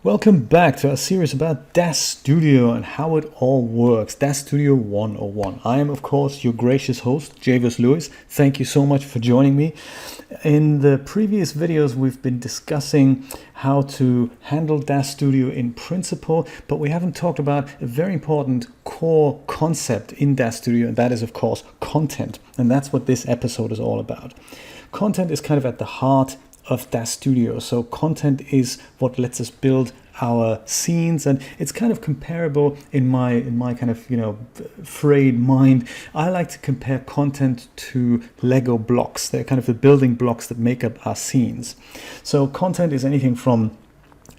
Welcome back to our series about DAZ Studio and how it all works. DAZ Studio 101. I am, of course, your gracious host, Javis Lewis. Thank you so much for joining me. In the previous videos, we've been discussing how to handle DAZ Studio in principle, but we haven't talked about a very important core concept in DAZ Studio, and that is, of course, content. And that's what this episode is all about. Content is kind of at the heart of DAZ Studio. So content is what lets us build our scenes, and it's kind of comparable in my kind of frayed mind. I like to compare content to Lego blocks. They're kind of the building blocks that make up our scenes. So content is anything from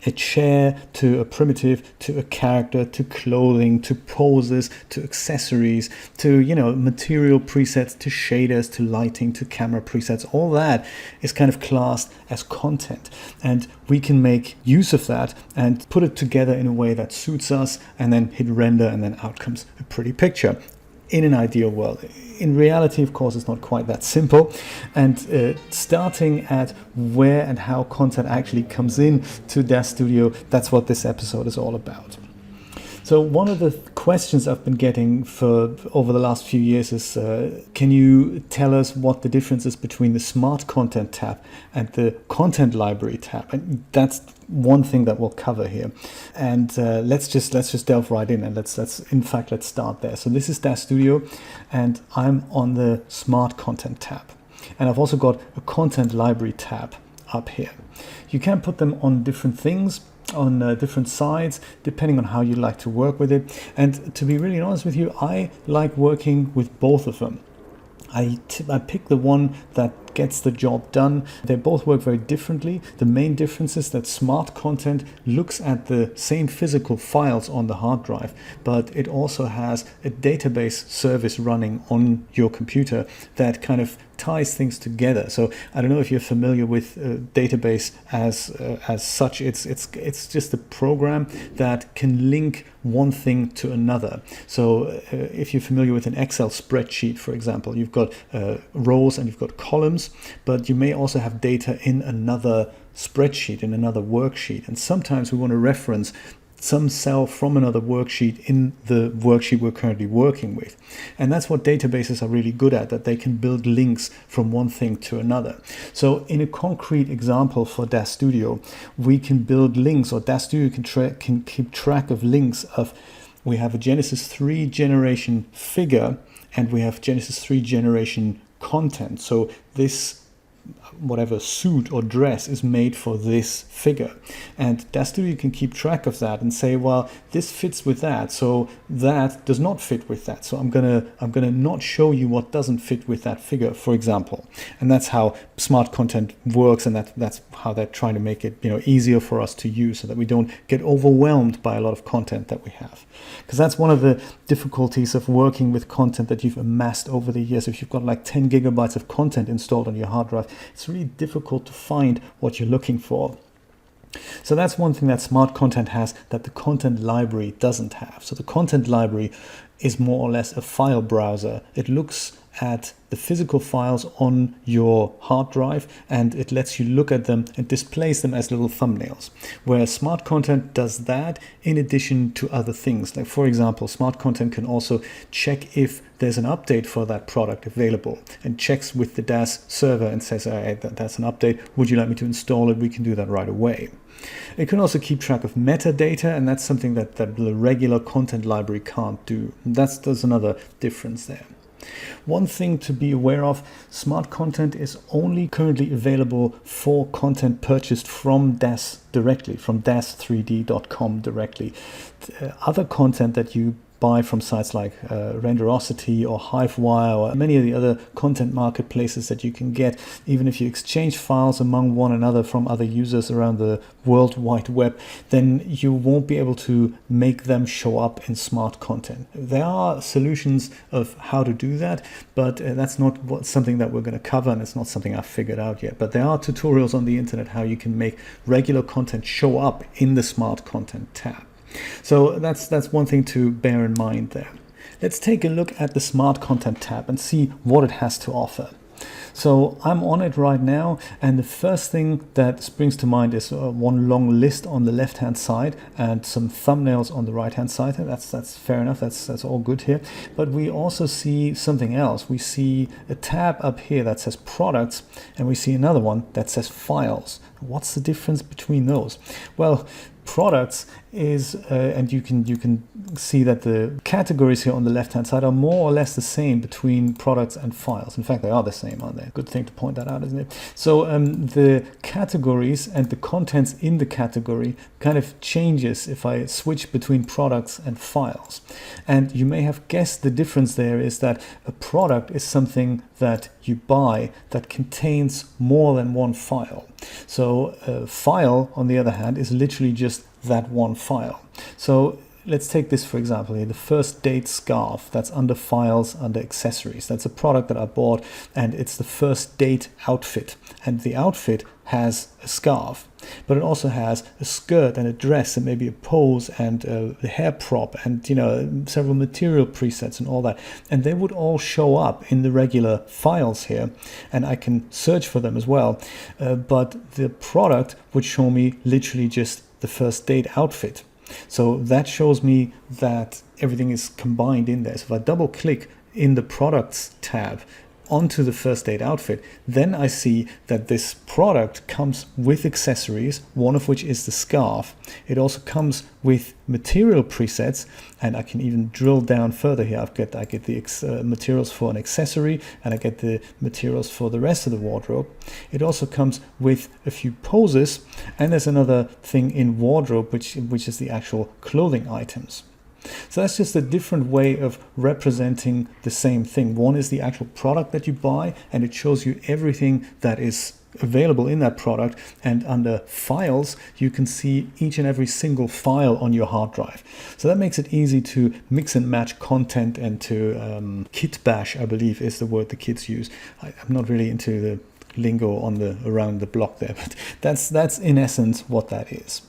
a chair to a primitive to a character to clothing to poses to accessories to material presets to shaders to lighting to camera presets. All that is kind of classed as content, and we can make use of that and put it together in a way that suits us, and then hit render, and then out comes a pretty picture in an ideal world. In reality, of course, it's not quite that simple, and starting at where and how content actually comes in to DAZ Studio, that's what this episode is all about. So one of the questions I've been getting for over the last few years is, can you tell us what the difference is between the Smart Content tab and the Content Library tab? And that's one thing that we'll cover here. And let's just delve right in, and let's start there. So this is DAZ Studio, and I'm on the Smart Content tab, and I've also got a Content Library tab up here. You can put them on different things, on different sides, depending on how you like to work with it. And to be really honest with you, I like working with both of them. I pick the one that gets the job done. They both work very differently. The main difference is that Smart Content looks at the same physical files on the hard drive, but it also has a database service running on your computer that kind of ties things together. So I don't know if you're familiar with database as such. It's just a program that can link one thing to another. So if you're familiar with an Excel spreadsheet, for example, you've got rows and you've got columns, but you may also have data in another spreadsheet, in another worksheet. And sometimes we want to reference some cell from another worksheet in the worksheet we're currently working with. And that's what databases are really good at, that they can build links from one thing to another. So in a concrete example for DAZ Studio, we can build links, or DAZ Studio can keep track of links of, we have a Genesis 3 generation figure, and we have Genesis 3 generation content. So this whatever suit or dress is made for this figure, and DAZ Studio can keep track of that and say, well, this fits with that, so that does not fit with that, so I'm gonna not show you what doesn't fit with that figure, for example. And that's how Smart Content works, and that's how they're trying to make it easier for us to use, so that we don't get overwhelmed by a lot of content that we have. Because that's one of the difficulties of working with content that you've amassed over the years. If you've got like 10 gigabytes of content installed on your hard drive, it's really difficult to find what you're looking for. So that's one thing that Smart Content has that the Content Library doesn't have. So the Content Library is more or less a file browser. It looks at the physical files on your hard drive, and it lets you look at them and displays them as little thumbnails. Whereas Smart Content does that in addition to other things. Like, for example, Smart Content can also check if there's an update for that product available, and checks with the DAZ server and says, hey, that's an update, would you like me to install it? We can do that right away. It can also keep track of metadata, and that's something that the regular Content Library can't do. There's another difference there. One thing to be aware of, Smart Content is only currently available for content purchased from DAZ directly, from DAZ3D.com directly. Other content that you buy from sites like Renderosity or HiveWire or many of the other content marketplaces that you can get, even if you exchange files among one another from other users around the World Wide Web, then you won't be able to make them show up in Smart Content. There are solutions of how to do that, but that's not something that we're going to cover, and it's not something I've figured out yet. But there are tutorials on the internet how you can make regular content show up in the Smart Content tab. So that's one thing to bear in mind there. Let's take a look at the Smart Content tab and see what it has to offer. So I'm on it right now, and the first thing that springs to mind is one long list on the left hand side and some thumbnails on the right hand side. And that's fair enough, that's all good here. But we also see something else. We see a tab up here that says products, and we see another one that says files. What's the difference between those? Well, products is and you can see that the categories here on the left hand side are more or less the same between products and files. In fact, they are the same, aren't they? Good thing to point that out, isn't it? So the categories and the contents in the category kind of changes if I switch between products and files. And you may have guessed the difference there is that a product is something that you buy that contains more than one file. So a file, on the other hand, is literally just that one file. So let's take this for example here, the first date scarf. That's under files, under accessories. That's a product that I bought, and it's the first date outfit. And the outfit has a scarf, but it also has a skirt and a dress and maybe a pose and a hair prop and, you know, several material presets and all that. And they would all show up in the regular files here, and I can search for them as well. But the product would show me literally just the first date outfit. So that shows me that everything is combined in there. So if I double click in the products tab onto the first date outfit, then I see that this product comes with accessories, one of which is the scarf. It also comes with material presets, and I can even drill down further here. I get the materials for an accessory, and I get the materials for the rest of the wardrobe. It also comes with a few poses, and there's another thing in wardrobe which is the actual clothing items. So that's just a different way of representing the same thing. One is the actual product that you buy, and it shows you everything that is available in that product. And under files, you can see each and every single file on your hard drive. So that makes it easy to mix and match content and to kit bash, I believe is the word the kids use. I'm not really into the lingo on around the block there, but that's in essence what that is.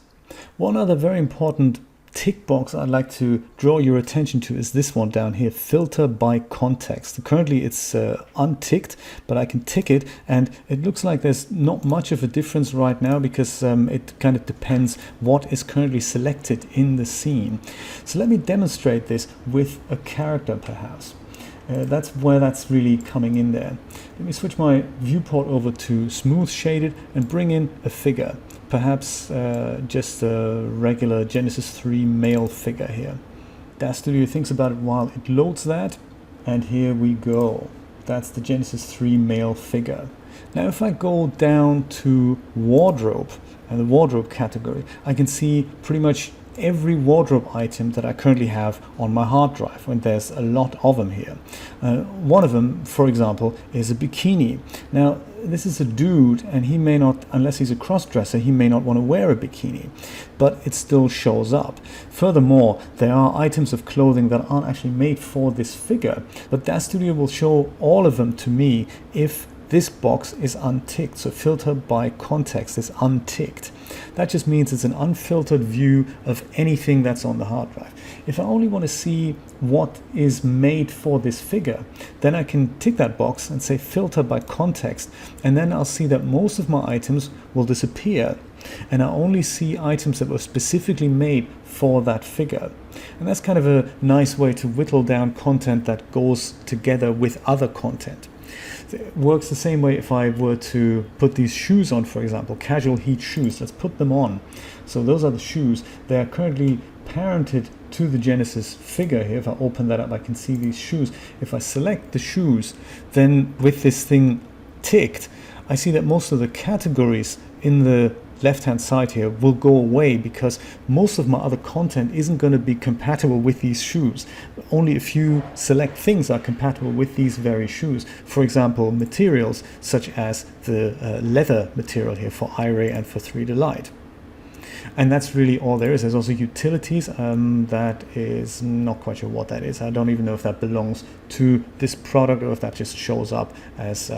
One other very important tick box I'd like to draw your attention to is this one down here, filter by context. Currently it's unticked, but I can tick it, and it looks like there's not much of a difference right now because it kind of depends what is currently selected in the scene. So let me demonstrate this with a character perhaps. That's where that's really coming in there. Let me switch my viewport over to smooth shaded and bring in a figure. Perhaps just a regular Genesis 3 male figure here. DAZ Studio thinks about it while it loads that, and here we go. That's the Genesis 3 male figure. Now if I go down to wardrobe and the wardrobe category, I can see pretty much every wardrobe item that I currently have on my hard drive, and there's a lot of them here. One of them, for example, is a bikini. Now this is a dude, and he may not, unless he's a cross-dresser, he may not want to wear a bikini, but it still shows up. Furthermore, there are items of clothing that aren't actually made for this figure, but DAZ Studio will show all of them to me if this box is unticked. So filter by context is unticked. That just means it's an unfiltered view of anything that's on the hard drive. If I only want to see what is made for this figure, then I can tick that box and say filter by context, and then I'll see that most of my items will disappear, and I only see items that were specifically made for that figure. And that's kind of a nice way to whittle down content that goes together with other content. It works the same way if I were to put these shoes on, for example, casual heat shoes. Let's put them on. So those are the shoes. They are currently parented to the Genesis figure here. If I open that up, I can see these shoes. If I select the shoes, then with this thing ticked, I see that most of the categories in the left-hand side here will go away because most of my other content isn't going to be compatible with these shoes. Only a few select things are compatible with these very shoes. For example, materials such as the leather material here for iRay and for 3D Light. And that's really all there is. There's also utilities. That is not quite sure what that is. I don't even know if that belongs to this product or if that just shows up as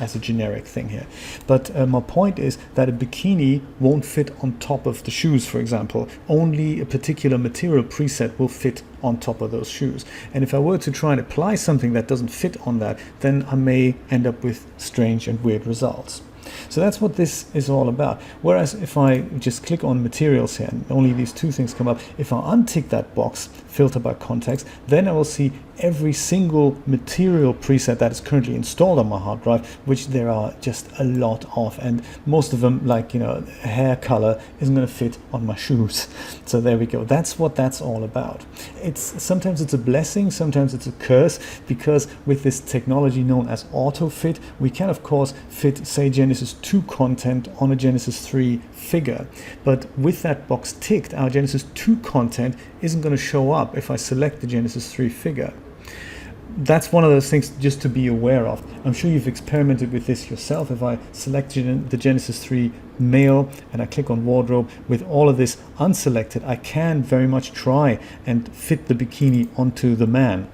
as a generic thing here. But my point is that a bikini won't fit on top of the shoes, for example. Only a particular material preset will fit on top of those shoes. And if I were to try and apply something that doesn't fit on that, then I may end up with strange and weird results. So that's what this is all about. Whereas if I just click on materials here and only these two things come up, if I untick that box, filter by context, then I will see every single material preset that is currently installed on my hard drive, which there are just a lot of, and most of them, like, you know, hair color isn't going to fit on my shoes. So there we go. That's what that's all about. Sometimes it's a blessing, sometimes it's a curse, because with this technology known as auto fit, we can of course fit, say, Genesis 2 content on a Genesis 3 figure, but with that box ticked, our Genesis 2 content isn't going to show up if I select the Genesis 3 figure. That's one of those things just to be aware of. I'm sure you've experimented with this yourself. If I select the Genesis 3 male and I click on wardrobe with all of this unselected, I can very much try and fit the bikini onto the man.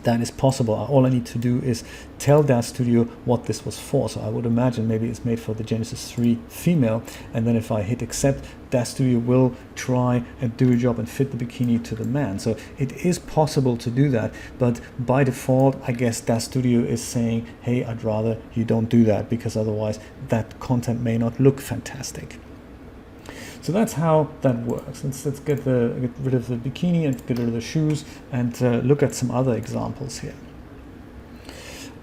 That is possible. All I need to do is tell DAZ Studio what this was for. So I would imagine maybe it's made for the Genesis 3 female, and then if I hit accept, DAZ Studio will try and do a job and fit the bikini to the man. So it is possible to do that, but by default, I guess DAZ Studio is saying, hey, I'd rather you don't do that, because otherwise that content may not look fantastic. So that's how that works. Let's get rid of the bikini and get rid of the shoes and look at some other examples here.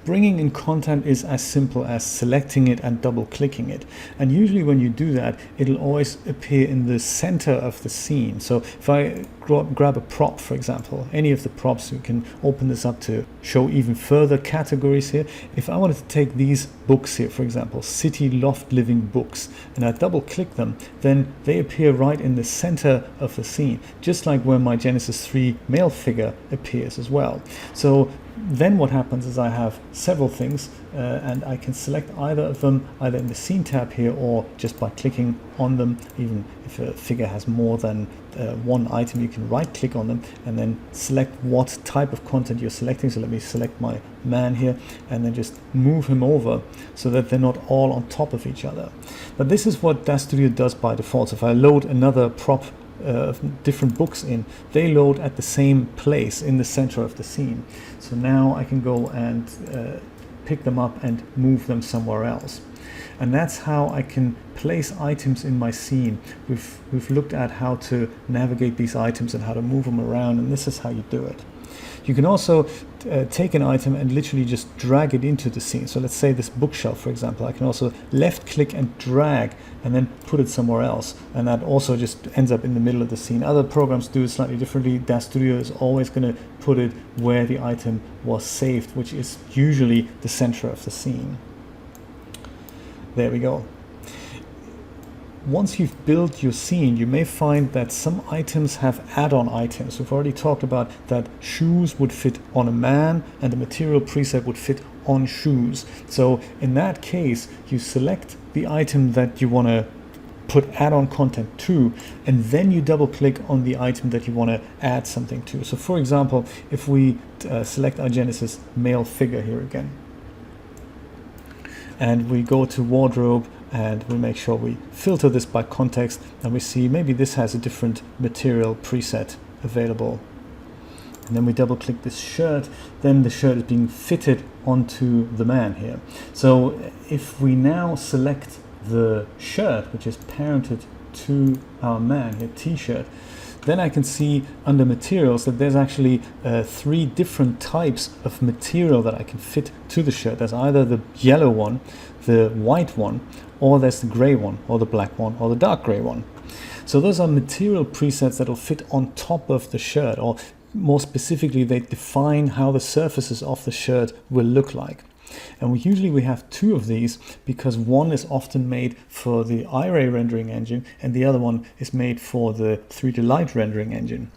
Bringing in content is as simple as selecting it and double clicking it. And usually when you do that, it'll always appear in the center of the scene. So if I grab a prop, for example, any of the props, you can open this up to show even further categories here. If I wanted to take these books here, for example, City Loft Living books, and I double click them, then they appear right in the center of the scene, just like where my Genesis 3 male figure appears as well. So then what happens is I have several things and I can select either of them, either in the scene tab here or just by clicking on them. Even if a figure has more than one item, you can right click on them and then select what type of content you're selecting. So let me select my man here and then just move him over so that they're not all on top of each other. But this is what DAZ Studio does by default. So if I load another prop of different books in, they load at the same place in the center of the scene. So now I can go and pick them up and move them somewhere else. And that's how I can place items in my scene. We've looked at how to navigate these items and how to move them around, and this is how you do it. You can also take an item and literally just drag it into the scene. So let's say this bookshelf, for example, I can also left click and drag and then put it somewhere else. And that also just ends up in the middle of the scene. Other programs do it slightly differently. DAZ Studio is always going to put it where the item was saved, which is usually the center of the scene. There we go. Once you've built your scene, you may find that some items have add-on items. We've already talked about that shoes would fit on a man and the material preset would fit on shoes. So in that case, you select the item that you want to put add-on content to, and then you double click on the item that you want to add something to. So for example, if we select our Genesis male figure here again, and we go to wardrobe, and we make sure we filter this by context, and we see maybe this has a different material preset available. And then we double click this shirt, then the shirt is being fitted onto the man here. So if we now select the shirt, which is parented to our man here, t-shirt, then I can see under materials that there's actually 3 different types of material that I can fit to the shirt. There's either the yellow one, the white one, or there's the gray one, or the black one, or the dark gray one. So those are material presets that will fit on top of the shirt, or more specifically, they define how the surfaces of the shirt will look like. And we have 2 of these because one is often made for the Iray rendering engine and the other one is made for the 3Delight rendering engine.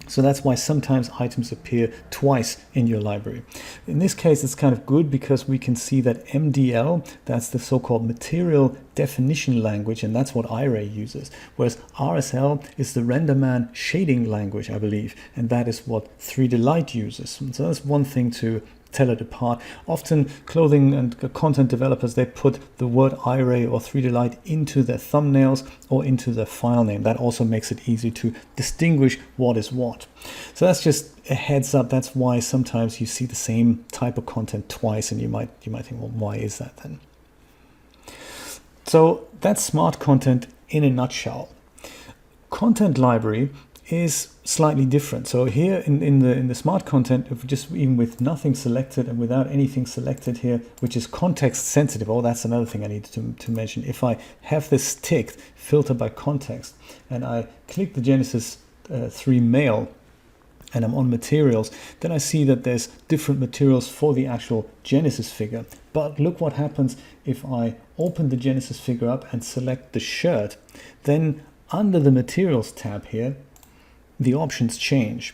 So that's why sometimes items appear twice in your library. In this case, it's kind of good because we can see that MDL, that's the so-called material definition language, and that's what Iray uses. Whereas RSL is the RenderMan shading language, I believe, and that is what 3Delight uses. So that's one thing to tell it apart. Often clothing and content developers, they put the word iRay or 3D Light into their thumbnails or into their file name. That also makes it easy to distinguish what is what. So that's just a heads up. That's why sometimes you see the same type of content twice, and you might think, well, why is that then? So that's smart content in a nutshell. Content library is slightly different. So here in the smart content, if just even with nothing selected and without anything selected here, which is context sensitive. Oh, that's another thing I need to mention. If I have this ticked, filter by context, and I click the Genesis 3 mail, and I'm on materials, then I see that there's different materials for the actual Genesis figure. But look what happens if I open the Genesis figure up and select the shirt. Then under the materials tab here, the options change.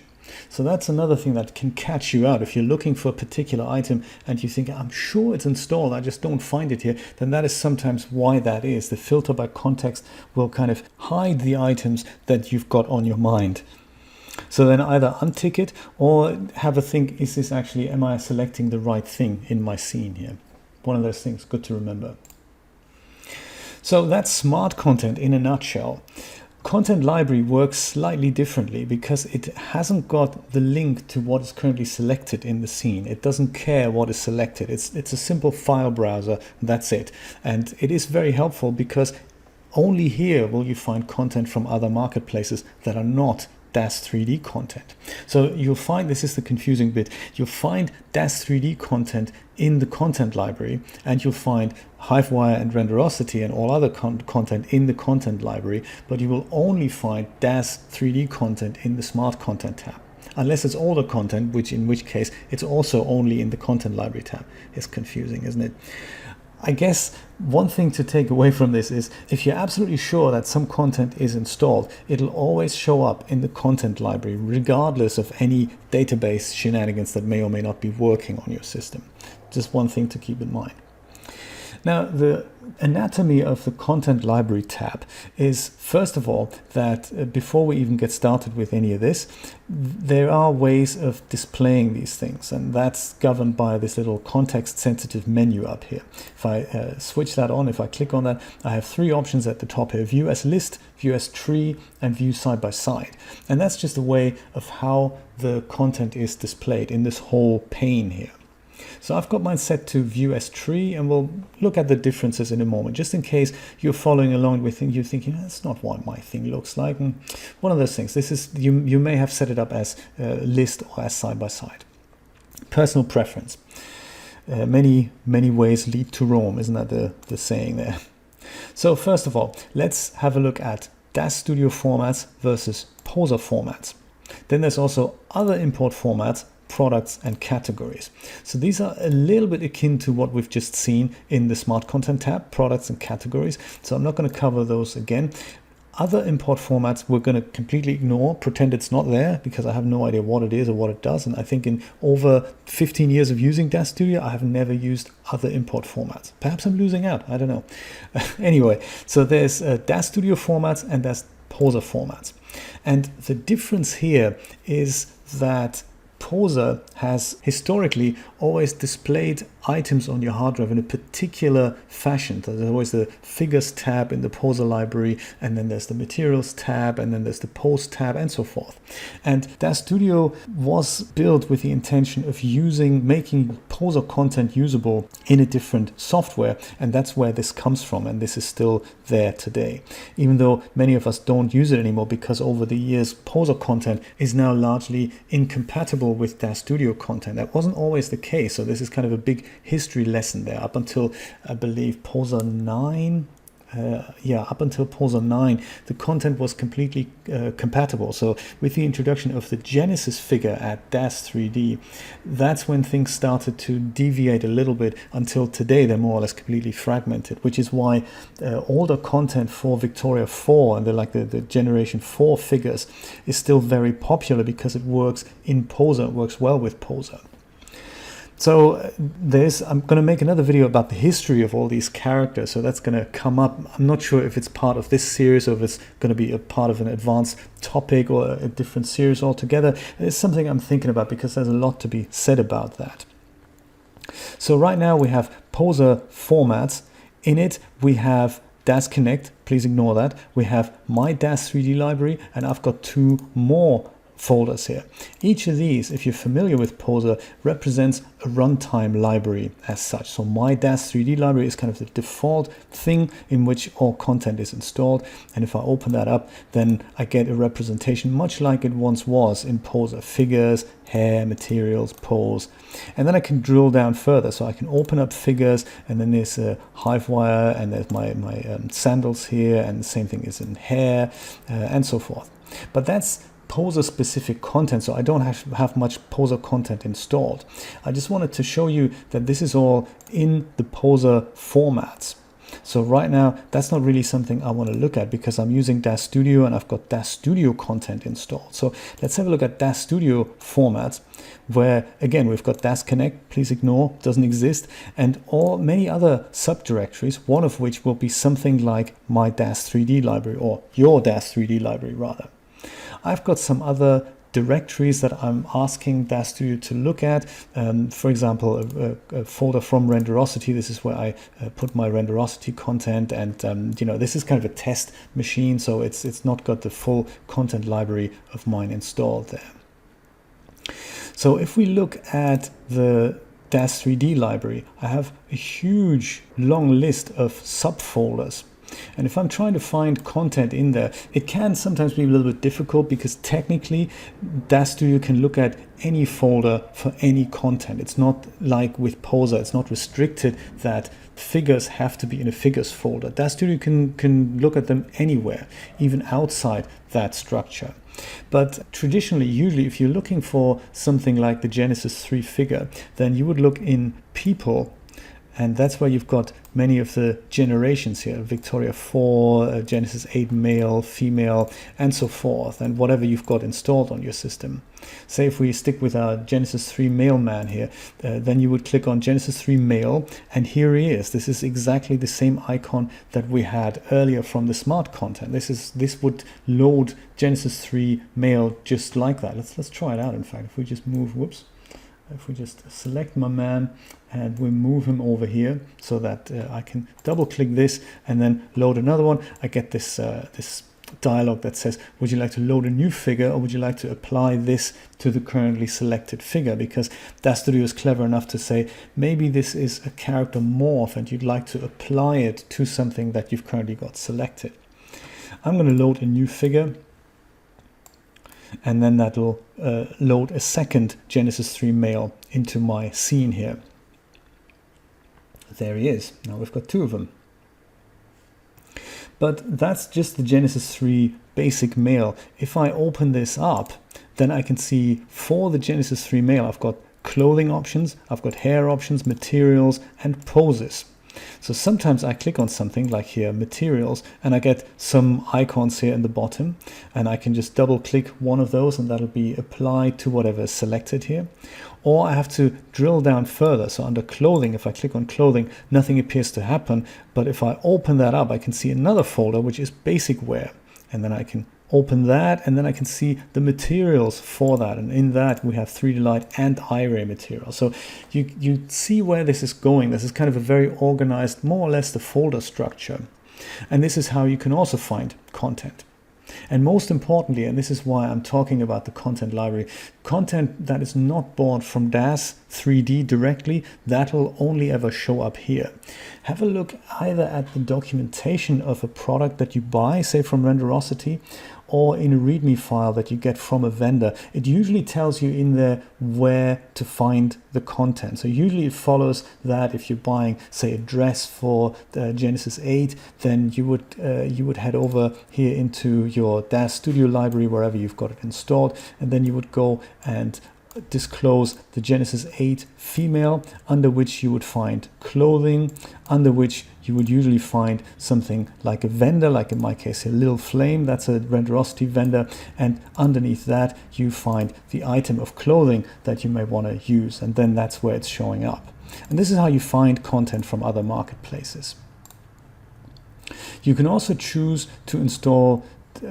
So that's another thing that can catch you out. If you're looking for a particular item and you think, I'm sure it's installed, I just don't find it here, then that is sometimes why that is. The filter by context will kind of hide the items that you've got on your mind. So then either untick it or have a think, is this actually, am I selecting the right thing in my scene here? One of those things, good to remember. So that's smart content in a nutshell. Content library works slightly differently because it hasn't got the link to what is currently selected in the scene. It doesn't care what is selected. It's a simple file browser, that's it. And it is very helpful because only here will you find content from other marketplaces that are not DAZ 3D content. So you'll find, this is the confusing bit, you'll find DAZ 3D content in the content library, and you'll find Hivewire and Renderosity and all other content in the content library, but you will only find DAZ 3D content in the smart content tab. Unless it's older content, in which case it's also only in the content library tab. It's confusing, isn't it? I guess one thing to take away from this is if you're absolutely sure that some content is installed, it'll always show up in the content library, regardless of any database shenanigans that may or may not be working on your system. Just one thing to keep in mind. Now, the anatomy of the content library tab is, first of all, that before we even get started with any of this, there are ways of displaying these things, and that's governed by this little context sensitive menu up here. If I switch that on, if I click on that, I have three options at the top here: view as list, view as tree, and view side by side. And that's just a way of how the content is displayed in this whole pane here. So I've got mine set to view as tree, and we'll look at the differences in a moment, just in case you're following along with things you're thinking, that's not what my thing looks like. And one of those things, this is, you may have set it up as list or as side by side. Personal preference. Many ways lead to Rome, isn't that the saying there? So first of all, let's have a look at DAZ Studio formats versus Poser formats. Then there's also other import formats, products and categories. So these are a little bit akin to what we've just seen in the Smart Content tab, products and categories. So I'm not going to cover those again. Other import formats we're going to completely ignore, pretend it's not there, because I have no idea what it is or what it does. And I think in over 15 years of using DAZ Studio, I have never used other import formats. Perhaps I'm losing out, I don't know. Anyway, so there's DAZ Studio formats and there's Poser formats. And the difference here is that Poser has historically always displayed items on your hard drive in a particular fashion. So there's always the figures tab in the Poser library, and then there's the materials tab, and then there's the post tab, and so forth. And DAZ Studio was built with the intention of making Poser content usable in a different software, and that's where this comes from, and this is still there today. Even though many of us don't use it anymore, because over the years Poser content is now largely incompatible with DAZ Studio content. That wasn't always the case, so this is kind of a big history lesson there. Up until, I believe, Poser 9, up until Poser 9, the content was completely compatible. So with the introduction of the Genesis figure at DAZ 3D, that's when things started to deviate a little bit. Until today, they're more or less completely fragmented, which is why older content for Victoria 4 and the Generation 4 figures is still very popular, because it works in Poser, it works well with Poser. So I'm going to make another video about the history of all these characters, so that's going to come up. I'm not sure if it's part of this series or if it's going to be a part of an advanced topic or a different series altogether. It's something I'm thinking about, because there's a lot to be said about that. So right now we have poser formats. In it we have DAZ Connect, please ignore that. We have my DAZ 3D library, and I've got two more folders here. Each of these, if you're familiar with Poser, represents a runtime library as such. So my DAZ 3D library is kind of the default thing in which all content is installed. And if I open that up, then I get a representation much like it once was in Poser: figures, hair, materials, pose. And then I can drill down further. So I can open up figures, and then there's a hive wire, and there's my sandals here, and the same thing is in hair, and so forth. But that's Poser specific content, so I don't have much Poser content installed. I just wanted to show you that this is all in the Poser formats. So right now that's not really something I want to look at because I'm using DAZ Studio and I've got DAZ Studio content installed. So let's have a look at DAZ Studio formats, where again we've got DAZ Connect, please ignore, doesn't exist, and many other subdirectories, one of which will be something like my DAZ 3D library, or your DAZ 3D library rather. I've got some other directories that I'm asking DAZ Studio to look at. For example, a folder from Renderosity. This is where I put my Renderosity content, and you know, this is kind of a test machine, so it's not got the full content library of mine installed there. So if we look at the DAZ 3D library, I have a huge long list of subfolders. And if I'm trying to find content in there, it can sometimes be a little bit difficult because technically DAZ Studio can look at any folder for any content. It's not like with Poser, it's not restricted that figures have to be in a figures folder. DAZ Studio can look at them anywhere, even outside that structure. But traditionally, usually if you're looking for something like the Genesis 3 figure, then you would look in people. And that's where you've got many of the generations here, Victoria 4, Genesis 8 male, female, and so forth, and whatever you've got installed on your system. Say if we stick with our Genesis 3 male man here, then you would click on Genesis 3 male, and here he is. This is exactly the same icon that we had earlier from the smart content. This would load Genesis 3 male just like that. Let's try it out. In fact, if we just move, if we just select my man and we move him over here so that I can double click this and then load another one, I get this this dialog that says, would you like to load a new figure, or would you like to apply this to the currently selected figure? Because DAZ Studio is clever enough to say, maybe this is a character morph and you'd like to apply it to something that you've currently got selected. I'm going to load a new figure, and then that will load a second Genesis 3 male into my scene here. There he is. Now we've got two of them. But that's just the Genesis 3 basic male. If I open this up, then I can see for the Genesis 3 male, I've got clothing options, I've got hair options, materials, and poses. So sometimes I click on something like here, materials, and I get some icons here in the bottom, and I can just double click one of those and that'll be applied to whatever is selected here. Or I have to drill down further. So under clothing, if I click on clothing, nothing appears to happen. But if I open that up, I can see another folder, which is basic wear. And then I can open that, and then I can see the materials for that. And in that, we have 3D Light and iRay material. So you see where this is going. This is kind of a very organized, more or less the folder structure. And this is how you can also find content. And most importantly, and this is why I'm talking about the content library, content that is not bought from DAZ 3D directly, that will only ever show up here. Have a look either at the documentation of a product that you buy, say from Renderosity, or in a README file that you get from a vendor. It usually tells you in there where to find the content. So usually it follows that if you're buying, say, a dress for the Genesis 8, then you would head over here into your DAZ Studio library, wherever you've got it installed, and then you would go and disclose the Genesis 8 female, under which you would find clothing, under which you would usually find something like a vendor, like in my case a Little Flame, that's a Renderosity vendor, and underneath that you find the item of clothing that you may want to use, and then that's where it's showing up. And this is how you find content from other marketplaces. You can also choose to install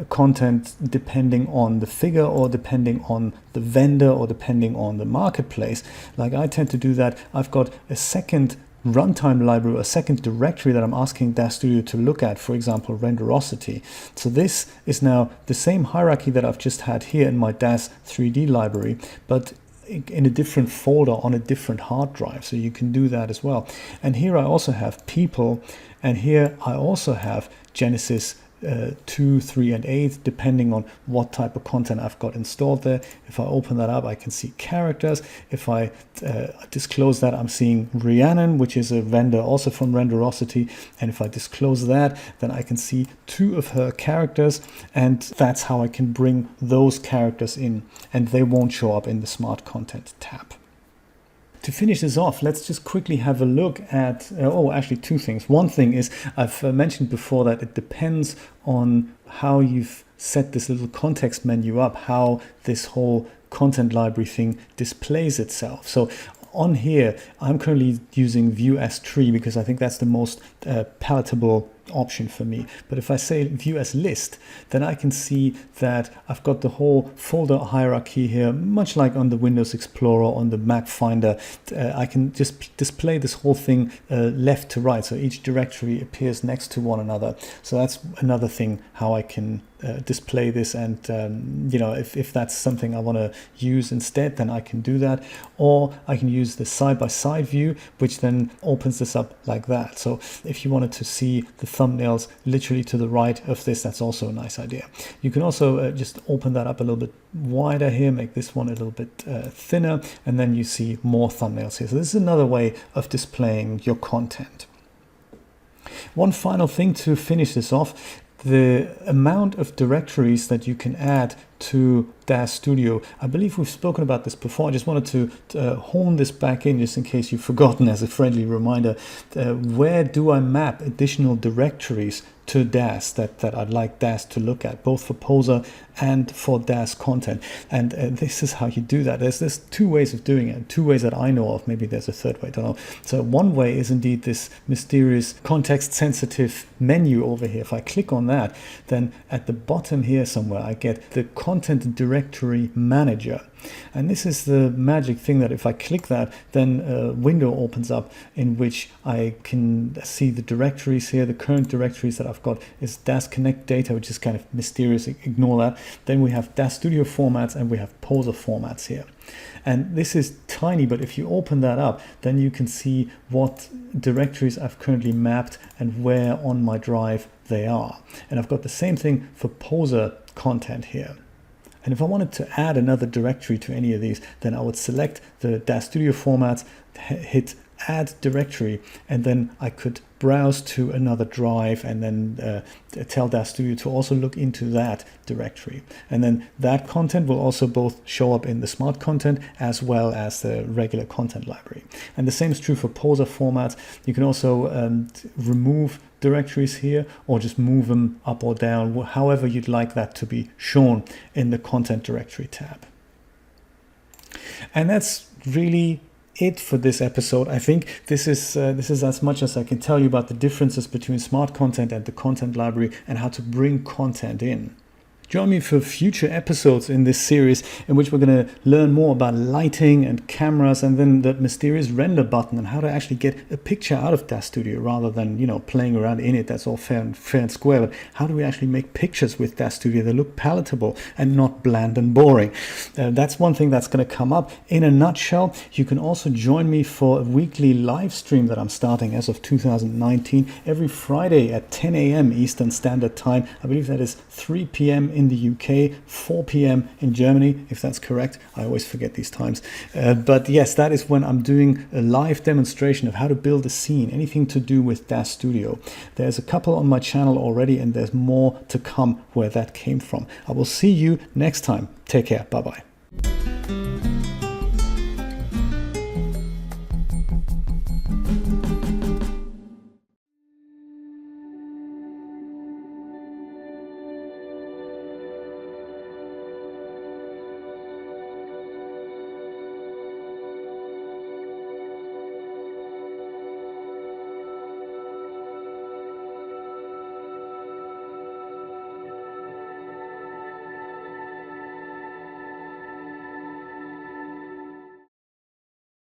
content depending on the figure or depending on the vendor or depending on the marketplace, like I tend to do that, I've got a second runtime library, a second directory that I'm asking DAZ Studio to look at, for example, renderosity. So this is now the same hierarchy that I've just had here in my DAZ 3D library, but in a different folder on a different hard drive. So you can do that as well. And here I also have people, and here I also have Genesis 2, 3, and 8, depending on what type of content I've got installed there. If I open that up, I can see characters. If I disclose that, I'm seeing Rhiannon, which is a vendor also from Renderosity. And if I disclose that, then I can see 2 of her characters, and that's how I can bring those characters in, and they won't show up in the Smart Content tab. To finish this off, let's just quickly have a look at, actually 2 things. One thing is, I've mentioned before that it depends on how you've set this little context menu up, how this whole content library thing displays itself. So on here, I'm currently using view as tree because I think that's the most palatable option for me. But if I say view as list, then I can see that I've got the whole folder hierarchy here, much like on the Windows Explorer, on the Mac Finder. I can just display this whole thing left to right, so each directory appears next to one another. So that's another thing how I can display this, and if that's something I want to use instead, then I can do that. Or I can use the side-by-side view, which then opens this up like that. So if you wanted to see the thumbnails literally to the right of this, that's also a nice idea. You can also just open that up a little bit wider here, make this one a little bit thinner, and then you see more thumbnails here. So this is another way of displaying your content. One final thing to finish this off: the amount of directories that you can add to DAZ Studio. I believe we've spoken about this before. I just wanted to hone this back in just in case you've forgotten, as a friendly reminder. Where do I map additional directories to DAZ that I'd like DAZ to look at, both for Poser and for DAZ content? And this is how you do that. There's 2 ways of doing it, 2 ways that I know of. Maybe there's a third way, I don't know. So one way is indeed this mysterious context-sensitive menu over here. If I click on that, then at the bottom here somewhere, I get the Content Directory Manager. And this is the magic thing that if I click that, then a window opens up in which I can see the directories here. The current directories that I've got is DAZ Connect Data, which is kind of mysterious, ignore that. Then we have DAZ Studio formats and we have Poser formats here. And this is tiny, but if you open that up, then you can see what directories I've currently mapped and where on my drive they are. And I've got the same thing for Poser content here. And if I wanted to add another directory to any of these, then I would select the DAZ Studio formats, hit add directory, and then I could browse to another drive and then tell DAZ Studio to also look into that directory. And then that content will also both show up in the Smart Content as well as the regular content library. And the same is true for Poser formats. You can also remove directories here or just move them up or down, however you'd like that to be shown in the Content Directory tab. And that's really it for this episode. I think this is as much as I can tell you about the differences between Smart Content and the content library and how to bring content in. Join me for future episodes in this series in which we're going to learn more about lighting and cameras, and then the mysterious render button and how to actually get a picture out of DAZ Studio rather than, playing around in it. That's all fair and square, but how do we actually make pictures with DAZ Studio that look palatable and not bland and boring? That's one thing that's going to come up. In a nutshell, you can also join me for a weekly live stream that I'm starting as of 2019 every Friday at 10 a.m. Eastern Standard Time. I believe that is 3 p.m. in the UK, 4 p.m. in Germany, if that's correct. I always forget these times. But yes, that is when I'm doing a live demonstration of how to build a scene, anything to do with DAZ Studio. There's a couple on my channel already, and there's more to come where that came from. I will see you next time. Take care. Bye-bye.